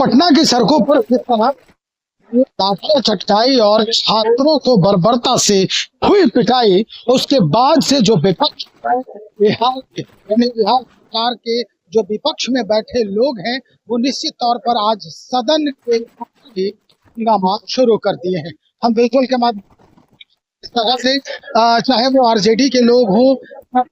पटना की सड़कों पर जिस तरह लाठियां चटकाई और छात्रों को बर्बरता से हुई पिटाई, उसके बाद से जो विपक्ष बिहार के यानी बिहार सरकार के जो विपक्ष में बैठे लोग हैं, वो निश्चित तौर पर आज सदन के हंगामा शुरू कर दिए हैं। हम विजुअल के माध्यम इस तरह से चाहे वो आरजेडी के लोग हों,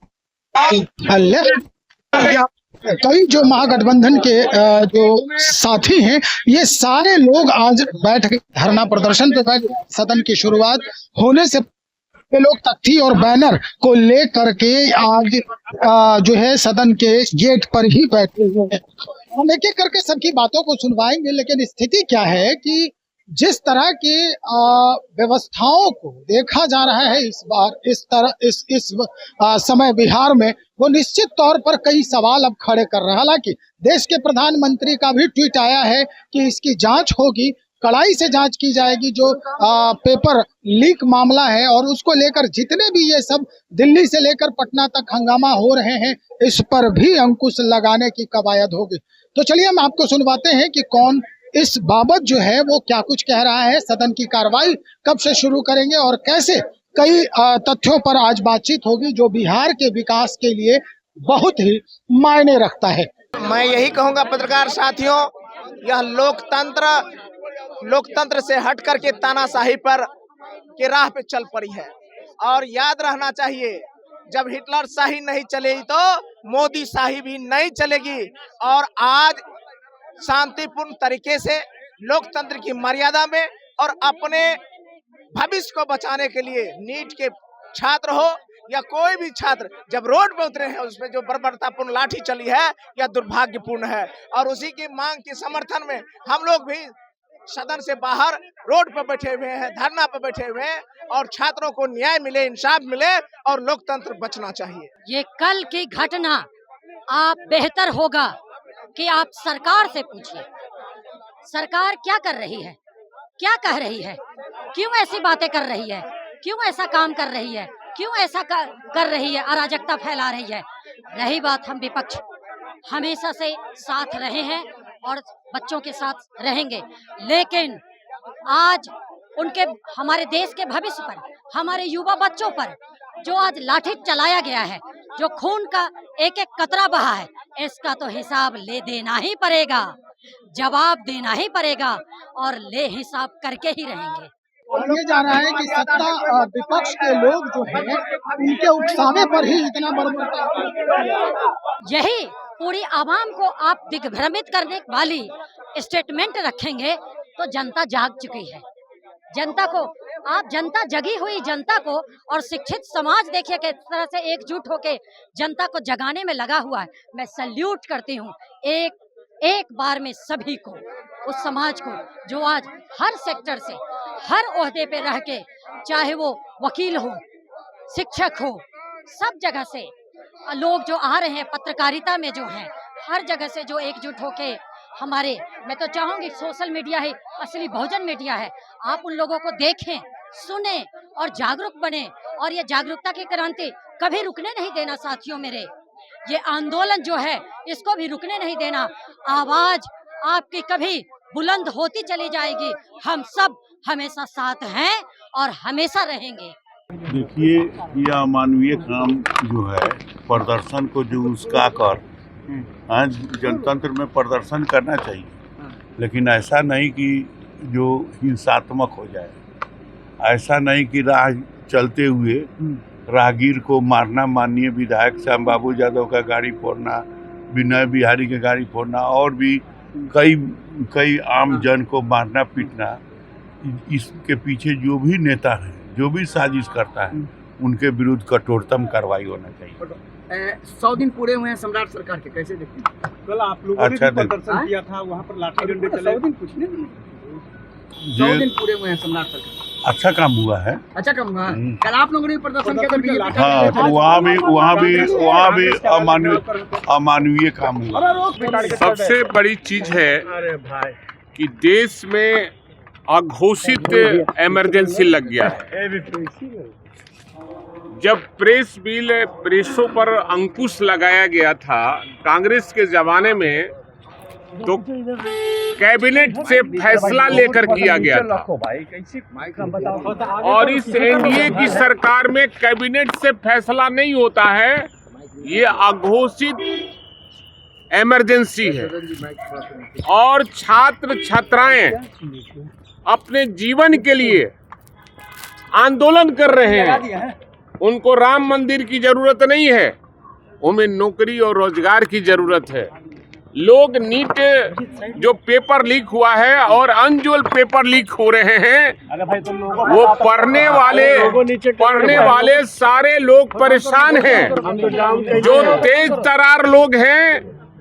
कई जो महागठबंधन के जो साथी हैं, ये सारे लोग आज बैठ के धरना प्रदर्शन पे बैठ, सदन की शुरुआत होने से ये लोग तख्ती और बैनर को लेकर के आज जो है सदन के गेट पर ही बैठे हुए हैं। हम एक एक करके सबकी बातों को सुनवाएंगे, लेकिन स्थिति क्या है कि जिस तरह की व्यवस्थाओं को देखा जा रहा है इस बार इस समय बिहार में, वो निश्चित तौर पर कई सवाल अब खड़े कर रहा है। हालांकि देश के प्रधानमंत्री का भी ट्वीट आया है कि इसकी जांच होगी, कड़ाई से जांच की जाएगी जो पेपर लीक मामला है, और उसको लेकर जितने भी ये सब दिल्ली से लेकर पटना तक हंगामा हो रहे हैं, इस पर भी अंकुश लगाने की कवायद होगी। तो चलिए हम आपको सुनवाते हैं कि कौन इस बाबत जो है वो क्या कुछ कह रहा है, सदन की कार्रवाई कब से शुरू करेंगे और कैसे कई तथ्यों पर आज बातचीत होगी जो बिहार के विकास के लिए बहुत ही मायने रखता है। मैं यही कहूंगा पत्रकार साथियों, यह लोकतंत्र से हट करके तानाशाही पर के राह पे चल पड़ी है। और याद रहना चाहिए, जब हिटलर शाही नहीं चलेगी तो मोदी शाही भी नहीं चलेगी। और आज शांतिपूर्ण तरीके से लोकतंत्र की मर्यादा में और अपने भविष्य को बचाने के लिए नीट के छात्र हो या कोई भी छात्र जब रोड पे उतरे हैं, उसमें जो बर्बरतापूर्ण लाठी चली है यह दुर्भाग्यपूर्ण है। और उसी की मांग के समर्थन में हम लोग भी सदन से बाहर रोड पर बैठे हुए हैं, धरना पर बैठे हुए हैं, और छात्रों को न्याय मिले, इंसाफ मिले और लोकतंत्र बचना चाहिए। ये कल की घटना आप बेहतर होगा कि आप सरकार से पूछिए, सरकार क्या कर रही है, क्या कह रही है, क्यों ऐसी बातें कर रही है, क्यों ऐसा काम कर रही है, क्यों ऐसा कर रही है, अराजकता फैला रही है। रही बात, हम विपक्ष हमेशा से साथ रहे हैं और बच्चों के साथ रहेंगे, लेकिन आज उनके हमारे देश के भविष्य पर, हमारे युवा बच्चों पर जो आज लाठी चलाया गया है, जो खून का एक एक कतरा बहा है, इसका तो हिसाब ले देना ही पड़ेगा, जवाब देना ही पड़ेगा और ले हिसाब करके ही रहेंगे। ये जा रहा है कि सत्ता विपक्ष के लोग जो है उनके उकसावे पर ही इतना बर्बरता, यही पूरी आवाम को आप दिग्भ्रमित करने वाली स्टेटमेंट रखेंगे तो जनता जाग चुकी है। जनता को आप, जनता जगी हुई जनता को, और शिक्षित समाज देखिए किस तरह से एकजुट होके जनता को जगाने में लगा हुआ है। मैं सैल्यूट करती हूँ एक बार में सभी को, उस समाज को जो आज हर सेक्टर से, हर ओहदे पे रह के, चाहे वो वकील हो, शिक्षक हो, सब जगह से लोग जो आ रहे हैं, पत्रकारिता में जो हैं, हर जगह से जो एकजुट होके हमारे, मैं तो चाहूंगी सोशल मीडिया ही असली बहुजन मीडिया है, आप उन लोगों को देखें, सुने और जागरूक बने। और ये जागरूकता की क्रांति कभी रुकने नहीं देना साथियों मेरे, ये आंदोलन जो है इसको भी रुकने नहीं देना। आवाज आपकी कभी बुलंद होती चली जाएगी। हम सब हमेशा साथ हैं और हमेशा रहेंगे। देखिए, यह अमानवीय काम जो है, प्रदर्शन को जो उसका कर, आज जनतंत्र में प्रदर्शन करना चाहिए, लेकिन ऐसा नहीं कि जो हिंसात्मक हो जाए, ऐसा नहीं कि राह चलते हुए राहगीर को मारना, माननीय विधायक श्याम बाबू यादव का गाड़ी फोड़ना, विनय बिहारी के गाड़ी फोड़ना, और भी कई आम जन को मारना पीटना, इसके पीछे जो भी नेता है, जो भी साजिश करता है, उनके विरुद्ध कठोरतम कार्रवाई होना चाहिए। 100 दिन पूरे हुए हैं सम्राट सरकार के, कैसे देखते हैं? कल आप लोगों ने भी प्रदर्शन किया था, वहाँ पर लाठी डंडे चले। 100 दिन कुछ नहीं, 100 दिन पूरे हुए हैं सम्राट सरकार। अच्छा काम हुआ है, अच्छा काम हुआ। कल आप लोगों ने भी प्रदर्शन किया था, हाँ, तो वहाँ भी अमानवीय काम हुआ। सबसे बड़ी चीज है कि देश में अघोषित इमरजेंसी लग गया है। जब प्रेसों पर अंकुश लगाया गया था कांग्रेस के जमाने में, तो कैबिनेट से फैसला लेकर किया गया था, और इस एनडीए की सरकार में कैबिनेट से फैसला नहीं होता है। ये अघोषित इमरजेंसी है और छात्र छात्राएं अपने जीवन के लिए आंदोलन कर रहे हैं। उनको राम मंदिर की जरूरत नहीं है, उन्हें नौकरी और रोजगार की जरूरत है। लोग नीट जो पेपर लीक हुआ है और अनजोल पेपर लीक हो रहे हैं, वो पढ़ने वाले सारे लोग परेशान हैं। जो तेज तरार लोग हैं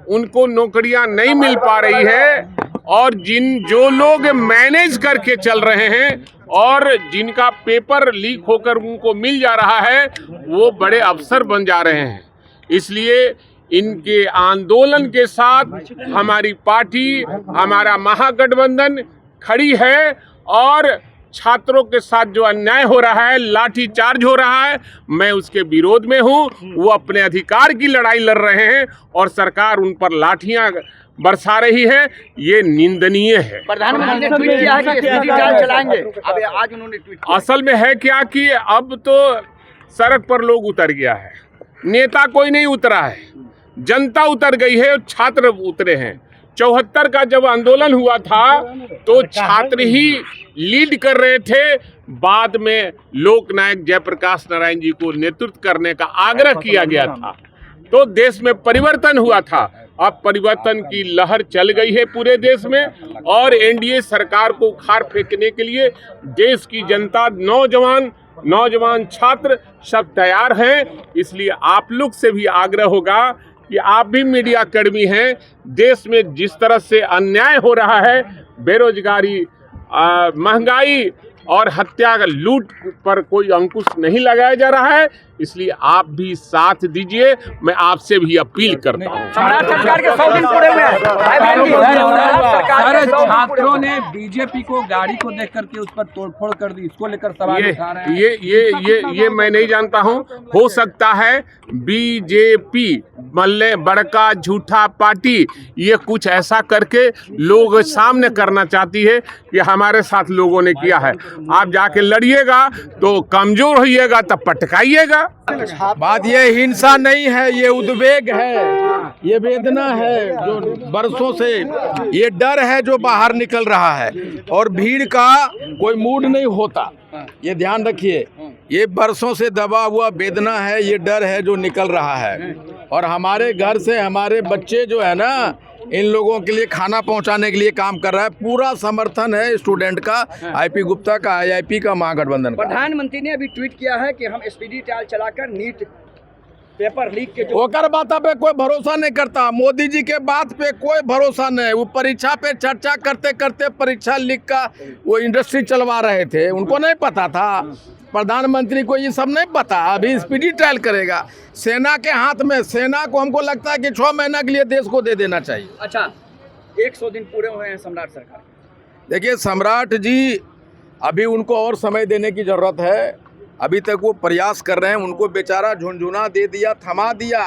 उनको नौकरियां नहीं मिल पा रही है, और जो लोग मैनेज करके चल रहे हैं और जिनका पेपर लीक होकर उनको मिल जा रहा है, वो बड़े अफसर बन जा रहे हैं। इसलिए इनके आंदोलन के साथ हमारी पार्टी, हमारा महागठबंधन खड़ी है, और छात्रों के साथ जो अन्याय हो रहा है, लाठी चार्ज हो रहा है, मैं उसके विरोध में हूं। वो अपने अधिकार की लड़ाई लड़ रहे हैं और सरकार उन पर लाठियां बरसा रही है, ये निंदनीय है। प्रधानमंत्री ने ट्वीट किया है कि एसपीडी ट्रायल चलाएंगे। अब आज उन्होंने ट्वीट किया। असल में है क्या कि अब तो सड़क पर लोग उतर गया है, नेता कोई नहीं उतरा है, जनता उतर गई है, छात्र उतरे हैं। 74 का जब आंदोलन हुआ था तो छात्र ही लीड कर रहे थे। बाद में लोकनायक जयप्रकाश नारायण जी को नेतृत्व करने का आग्रह किया गया था, तो देश में परिवर्तन हुआ था। अब परिवर्तन की लहर चल गई है पूरे देश में, और एनडीए सरकार को उखाड़ फेंकने के लिए देश की जनता, नौजवान छात्र सब तैयार हैं। इसलिए आप लोग से भी आग्रह होगा कि आप भी मीडिया कर्मी हैं। देश में जिस तरह से अन्याय हो रहा है, बेरोजगारी, महंगाई और हत्या, लूट पर कोई अंकुश नहीं लगाया जा रहा है, इसलिए आप भी साथ दीजिए। मैं आपसे भी अपील करता हूँ। सरकार के 100 दिन पूरे हुए हैं। छात्रों ने बीजेपी को गाड़ी को देख करके उस पर तोड़फोड़ कर दी, इसको लेकर सवाल उठा रहे हैं। ये मैं नहीं जानता हूँ। हो सकता है बीजेपी मल्ले बड़का झूठा पार्टी ये कुछ ऐसा करके लोग सामने करना चाहती है कि हमारे साथ लोगों ने किया है। आप जाके लड़िएगा तो कमजोर होइएगा तब पटकाइएगा। बात ये हिंसा नहीं है, ये उद्वेग है, ये वेदना है जो बरसों से, ये डर है जो बाहर निकल रहा है, और भीड़ का कोई मूड नहीं होता। ये ध्यान रखिए, ये बरसों से दबा हुआ वेदना है, ये डर है जो निकल रहा है। और हमारे घर से हमारे बच्चे जो है ना, इन लोगों के लिए खाना पहुंचाने के लिए काम कर रहा है। पूरा समर्थन है स्टूडेंट का, आईपी गुप्ता का, आईआईपी का, महागठबंधन का। प्रधानमंत्री ने अभी ट्वीट किया है कि हम एसपीडी ट्रायल चलाकर नीट पेपर लीक के ओकर बात पे कोई भरोसा नहीं करता। मोदी जी के बात पे कोई भरोसा नहीं। वो परीक्षा पे चर्चा करते करते परीक्षा लीक का वो इंडस्ट्री चलवा रहे थे, उनको नहीं पता था। प्रधानमंत्री को ये सब नहीं पता। अभी स्पीडी ट्रायल करेगा सेना के हाथ में। सेना को हमको लगता है कि 6 महीना के लिए देश को दे देना चाहिए। अच्छा, 100 दिन पूरे हुए हैं सम्राट सरकार। देखिए सम्राट जी, अभी उनको और समय देने की ज़रूरत है। अभी तक वो प्रयास कर रहे हैं, उनको बेचारा झुनझुना दे दिया, थमा दिया,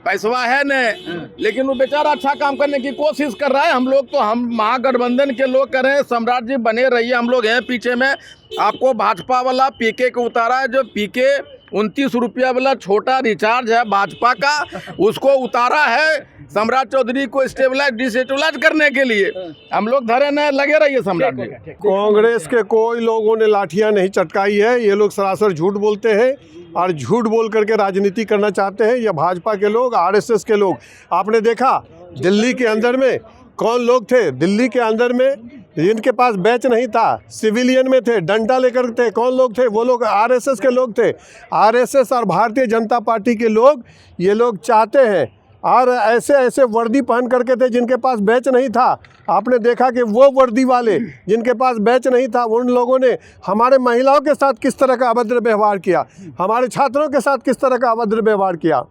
पैसवा है न, लेकिन वो बेचारा अच्छा काम करने की कोशिश कर रहा है। हम महागठबंधन के लोग कर रहे हैं, सम्राट जी बने रहिए, हम लोग हैं पीछे में। आपको भाजपा वाला पीके को उतारा है, जो पीके 29 रुपया वाला छोटा रिचार्ज है भाजपा का, उसको उतारा है सम्राट चौधरी को स्टेबलाइज डिस्टेबलाइज करने के लिए। हम लोग धरे न लगे रहिए सम्राट जी। कांग्रेस के कोई लोगों ने लाठियां नहीं चटकाई है। ये लोग सरासर झूठ बोलते हैं और झूठ बोल करके राजनीति करना चाहते हैं। ये भाजपा के लोग, आरएसएस के लोग। आपने देखा दिल्ली के अंदर में कौन लोग थे? दिल्ली के अंदर में जिनके पास बैच नहीं था, सिविलियन में थे, डंडा लेकर थे, कौन लोग थे? वो लोग आरएसएस के लोग थे। आरएसएस और भारतीय जनता पार्टी के लोग, ये लोग चाहते हैं, और ऐसे वर्दी पहन करके थे जिनके पास बैच नहीं था। आपने देखा कि वो वर्दी वाले जिनके पास बैच नहीं था, उन लोगों ने हमारे महिलाओं के साथ किस तरह का अभद्र व्यवहार किया, हमारे छात्रों के साथ किस तरह का अभद्र व्यवहार किया।